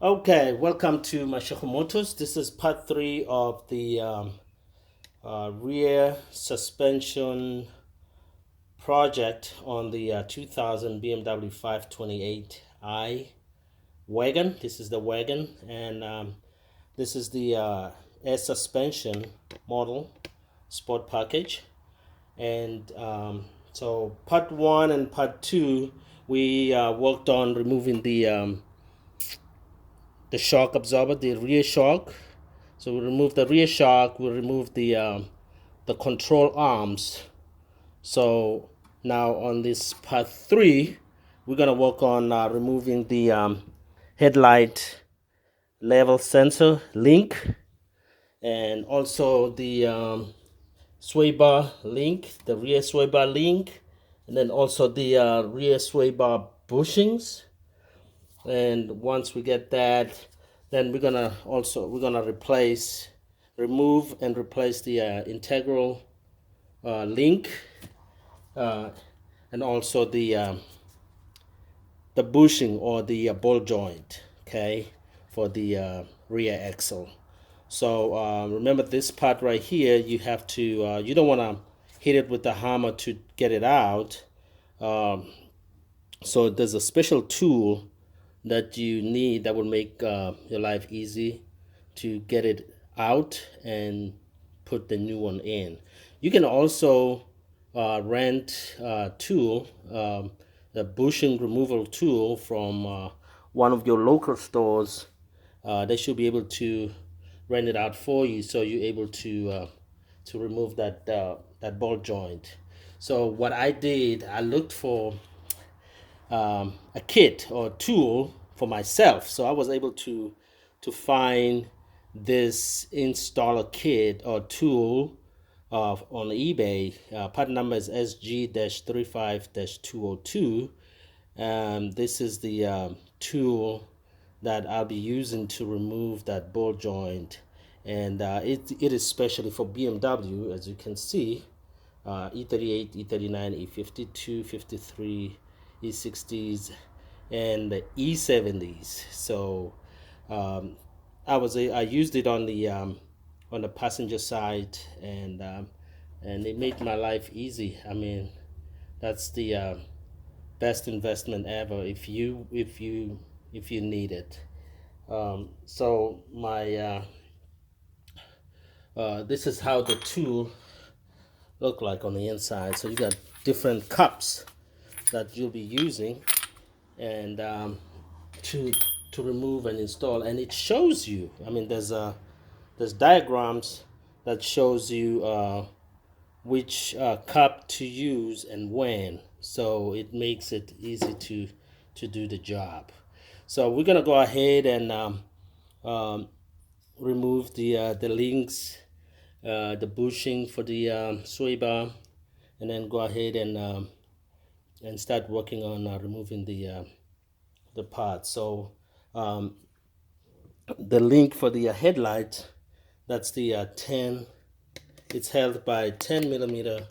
Okay, welcome to Mashiach Motors. This is part three of the rear suspension project on the 2000 BMW 528i Wagon. This is the Wagon, and this is the air suspension model sport package. And so part one and part two, we worked on removing the shock absorber, the rear shock. So we remove the rear shock, we remove the control arms. So now on this part three, we're gonna work on removing the headlight level sensor link, and also the sway bar link, the rear sway bar link, and then also the rear sway bar bushings. And once we get that, then we're gonna remove and replace the integral link, uh, and also the bushing or the ball joint, okay, for the rear axle. So remember this part right here, you don't want to hit it with the hammer to get it out. um, so there's a special tool that you need that will make your life easy to get it out and put the new one in. You can also rent a tool, a bushing removal tool from one of your local stores. They should be able to rent it out for you, so you're able to remove that ball joint. So what I did, I looked for a kit or tool for myself. So I was able to find this installer kit or tool on eBay. Part number is SG-35-202. This is the tool that I'll be using to remove that ball joint, and it is specially for BMW, as you can see. E38, E39, E52, 53, E60s, and the E70s. So um, I used it on the passenger side, and it made my life easy. I mean, that's the best investment ever if you need it. So my this is how the tool look like on the inside. So you got different cups that you'll be using, and to remove and install, and it shows you. I mean, there's diagrams that shows you which cup to use and when. So it makes it easy to do the job. So we're gonna go ahead and um, remove the links, the bushing for the sway bar, and then go ahead and start working on removing the parts. So um, the link for the headlight, that's the 10. It's held by 10 millimeter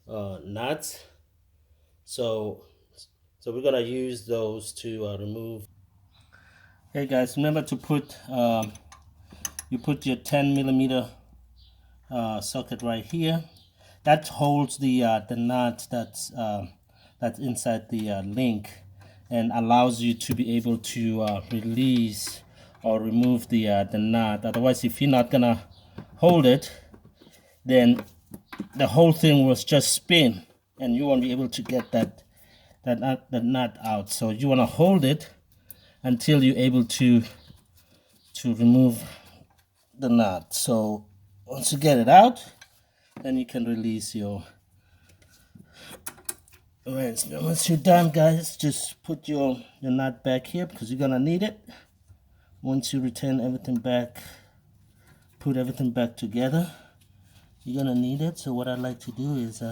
nuts. So we're gonna use those to remove. Hey guys, remember to put you put your 10 millimeter socket right here. That holds the nut that's inside the link, and allows you to be able to release or remove the nut. Otherwise, if you're not gonna hold it, then the whole thing will just spin, and you won't be able to get the nut out. So you want to hold it until you're able to remove the nut. So once you get it out, then you can release your. Alright, so once you're done, guys, just put your nut back here because you're gonna need it. Once you return everything back, put everything back together, you're gonna need it. So what I like to do is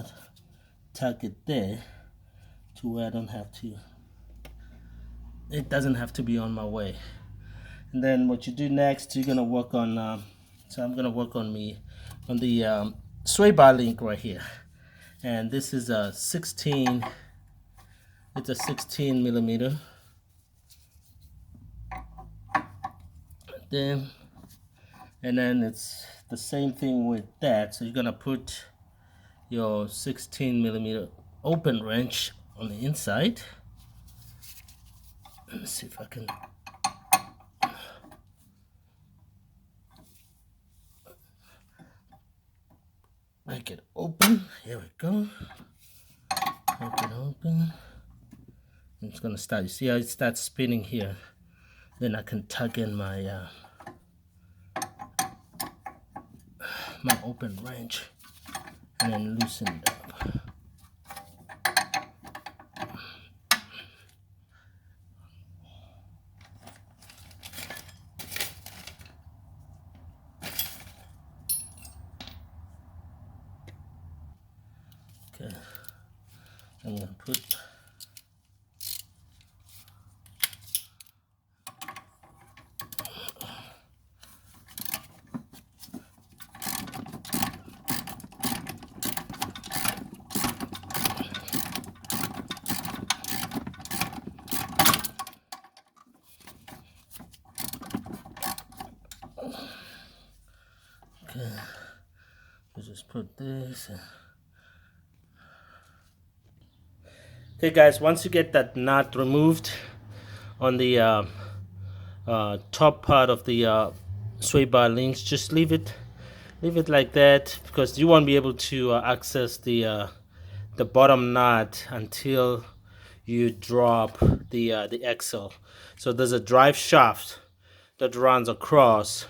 tuck it there to where I don't have to. It doesn't have to be on my way. And then what you do next, you're gonna work on. So I'm gonna work on the sway bar link right here, and this is a 16. It's a 16 millimeter. there. And then it's the same thing with that. So you're gonna put your 16mm open wrench on the inside. Let's see if I can make it open. Here we go. Open. It's gonna start. You see how it starts spinning here? Then I can tuck in my my open wrench and then loosen it up. Okay, I'm gonna put we just put this. Okay guys, once you get that nut removed on the top part of the sway bar links, just leave it like that, because you won't be able to access the bottom nut until you drop the axle. So there's a drive shaft that runs across,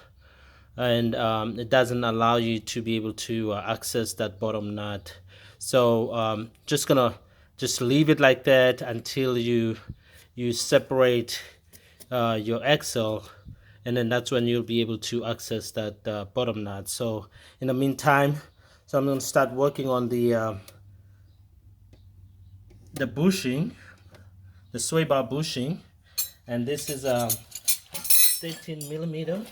and it doesn't allow you to be able to access that bottom nut. So just leave it like that until you separate your axle, and then that's when you'll be able to access that bottom nut. So in the meantime, so I'm going to start working on the bushing, the sway bar bushing, and this is a 13mm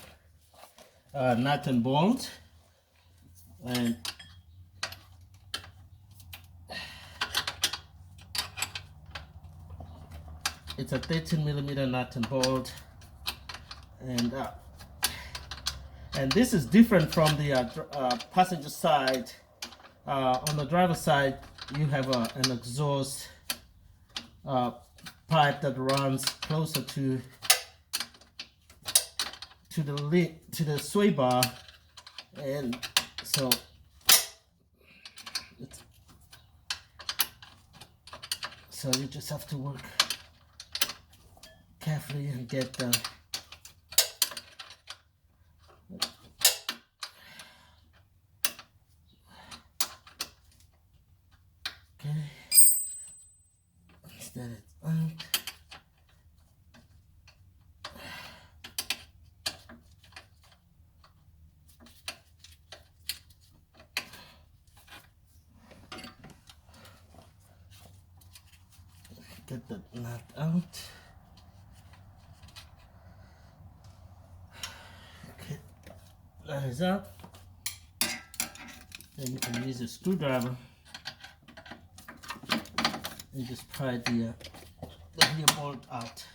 nut and bolt, and it's a 13mm nut and bolt, and this is different from the passenger side. On the driver's side, you have an exhaust pipe that runs closer to the sway bar, and so you just have to work carefully and get the that it's out. Get the nut out. Okay, that is out. Then you can use a screwdriver and just pry the rear bolt out.